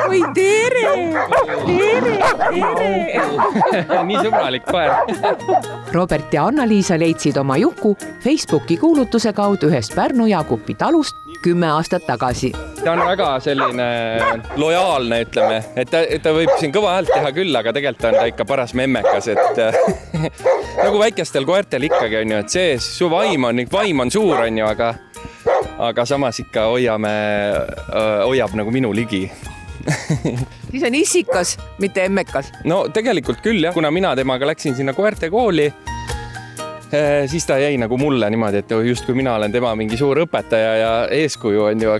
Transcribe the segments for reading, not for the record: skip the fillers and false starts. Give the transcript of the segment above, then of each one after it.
Oi, tere! Nii sõbralik koer. Robert ja Anna-Liisa leidsid oma Juku Facebooki kuulutuse kaudu ühest Pärnu Jaagupi talust 10 aastat tagasi. Ta on väga selline lojaalne, ütleme, et ta võib siin kõva häält teha küll, aga tegelikult on ta ikka paras memmekas, et nagu väikestel koertel ikkagi on ju, et see su vaim on suur, on ju, aga samas ikka hoiab nagu minu ligi. Siis on issikas, mitte emmekas. No tegelikult küll jah, kuna mina temaga läksin sinna koerte kooli, siis ta jäi nagu mulle niimoodi, et just kui mina olen tema mingi suur õpetaja ja eeskuju on ju,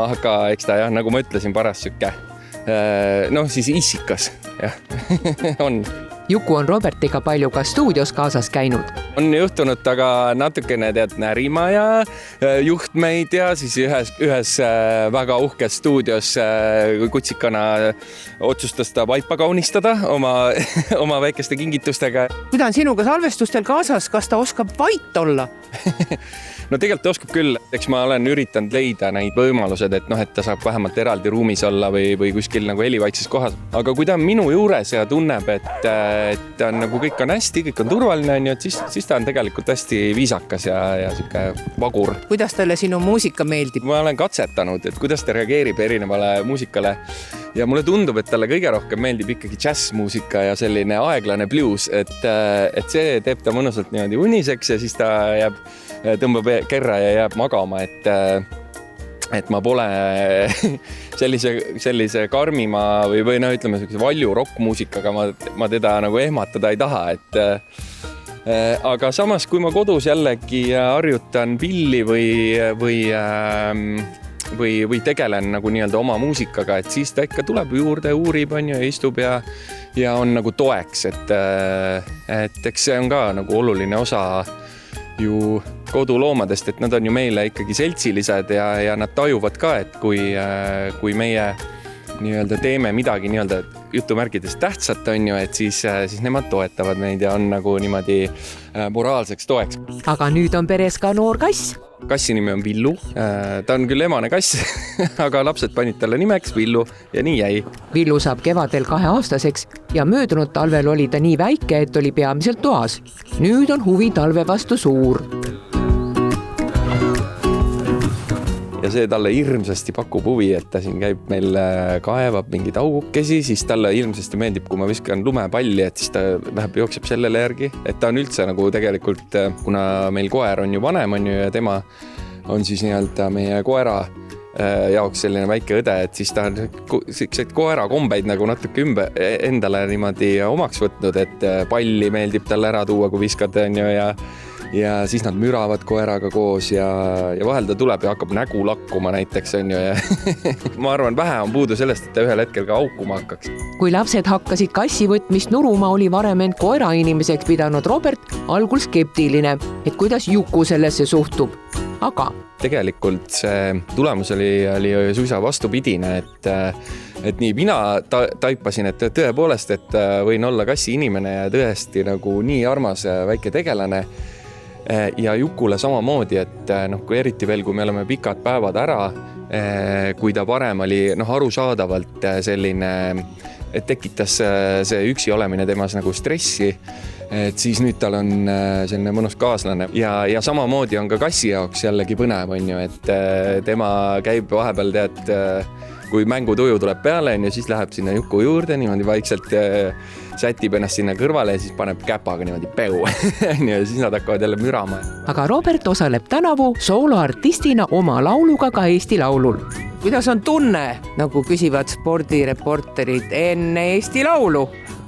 aga eks ta jah, nagu ma ütlesin, paras süke. Siis issikas, jah, on. Juku on Robertiga palju ka stuudios kaasas käinud. On juhtunud taga natukene närima ja juhtmeid ja siis ühes väga uhkes stuudios kutsikana otsustas ta vaipa kaunistada oma väikeste kingitustega. Kui ta on sinuga salvestustel kaasas, kas ta oskab vait olla? No tegelikult ta oskab küll. Eks ma olen üritanud leida neid võimalused, et ta saab vähemalt eraldi ruumis olla või kuskil nagu helivaitses kohas. Aga kui ta on minu juures ja tunneb, et on nagu kõik on hästi, kõik on turvaline, et siis ta on tegelikult hästi viisakas ja siuke vagur. Kuidas talle sinu muusika meeldib? Ma olen katsetanud, et kuidas ta reageerib erinevale muusikale ja mulle tundub, et talle kõige rohkem meeldib ikkagi džässmuusika ja selline aeglane blues, et see teeb ta mõnusalt niimoodi uniseks ja siis ta tõmbab kerra ja jääb magama, et ma pole sellise karmima või ütleme valju rockmuusikaga ma teda nagu ehmatada ei taha, aga samas, kui ma kodus jällegi harjutan pilli või tegelen nagu nii-öelda oma muusikaga, et siis ta ikka tuleb juurde, uurib on ja istub ja on nagu toeks, et eks see on ka nagu oluline osa ju koduloomadest, et nad on ju meile ikkagi seltsilised ja nad tajuvad ka, et kui meie nii-öelda teeme midagi nii-öelda jutumärkides tähtsat on ju, et siis nemad toetavad meid ja on nagu niimoodi moraalseks toeks. Aga nüüd on peres ka noor kass. Kassi nimi on Villu. Ta on küll emane kass, aga lapsed panid talle nimeks Villu ja nii jäi. Villu saab kevadel 2-aastaseks ja möödunud talvel oli ta nii väike, et oli peamiselt toas. Nüüd on huvi talve vastu suur. Ja see talle hirmsasti pakub huvi, et ta siin käib meil kaevab mingeid augukesi, siis talle hirmsasti meeldib, kui ma viskan lumepalli, et siis ta läheb jookseb sellele järgi. Et ta on üldse nagu tegelikult, kuna meil koer on ju vanem on ju ja tema on siis nii-öelda meie koera jaoks selline väike õde, et siis ta on selliseid koera kombeid nagu natuke endale niimoodi omaks võtnud, et palli meeldib talle ära tuua, kui viskad on ju ja siis nad müravad koeraga koos ja vahel ta tuleb ja hakkab nägu lakkuma näiteks on ju ja ma arvan, vähe on puudu sellest, et ta ühel hetkel ka aukuma hakkaks. Kui lapsed hakkasid kassi võtmist nuruma, oli varem end koera inimeseks pidanud Robert algul skeptiline, et kuidas Juku sellesse suhtub. Aga tegelikult see tulemus oli suisa vastupidine, et nii mina taipasin, et tõepoolest, et võin olla kassi inimene ja tõesti nagu nii armas väike tegelane. Ja Jukule samamoodi, et kui eriti veel, kui me oleme pikad päevad ära, kui ta varem oli arusaadavalt selline, et tekitas see üksi olemine temas nagu stressi, et siis nüüd tal on selline mõnus kaaslane ja samamoodi on ka kassi jaoks jällegi põnev on ju, et tema käib vahepeal kui mängutuju tuleb peale, siis läheb sinna Juku juurde, niimoodi vaikselt sätib ennast sinna kõrvale ja siis paneb käpaga niimoodi peu ja siis nad hakkavad jälle mürama. Aga Robert osaleb tänavu sooloartistina oma lauluga ka Eesti Laulul. Kuidas on tunne, nagu küsivad spordireporterid enne Eesti Laulu?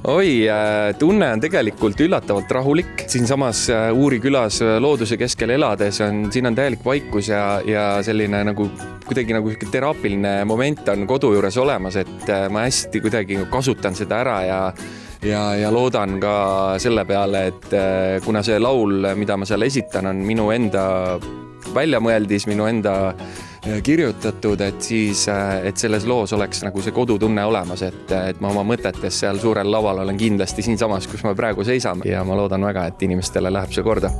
Oi, tunne on tegelikult üllatavalt rahulik. Siinsamas Uuri külas looduse keskel elades siin on täielik vaikus ja selline nagu kuidagi nagu teraapiline moment on kodu juures olemas, et ma hästi kuidagi kasutan seda ära ja loodan ka selle peale, et kuna see laul, mida ma seal esitan, on minu enda väljamõeldis, minu enda kirjutatud, et siis, et selles loos oleks nagu see kodutunne olemas, et ma oma mõtetes seal suurel laval olen kindlasti siinsamas, kus ma praegu seisame ja ma loodan väga, et inimestele läheb see korda.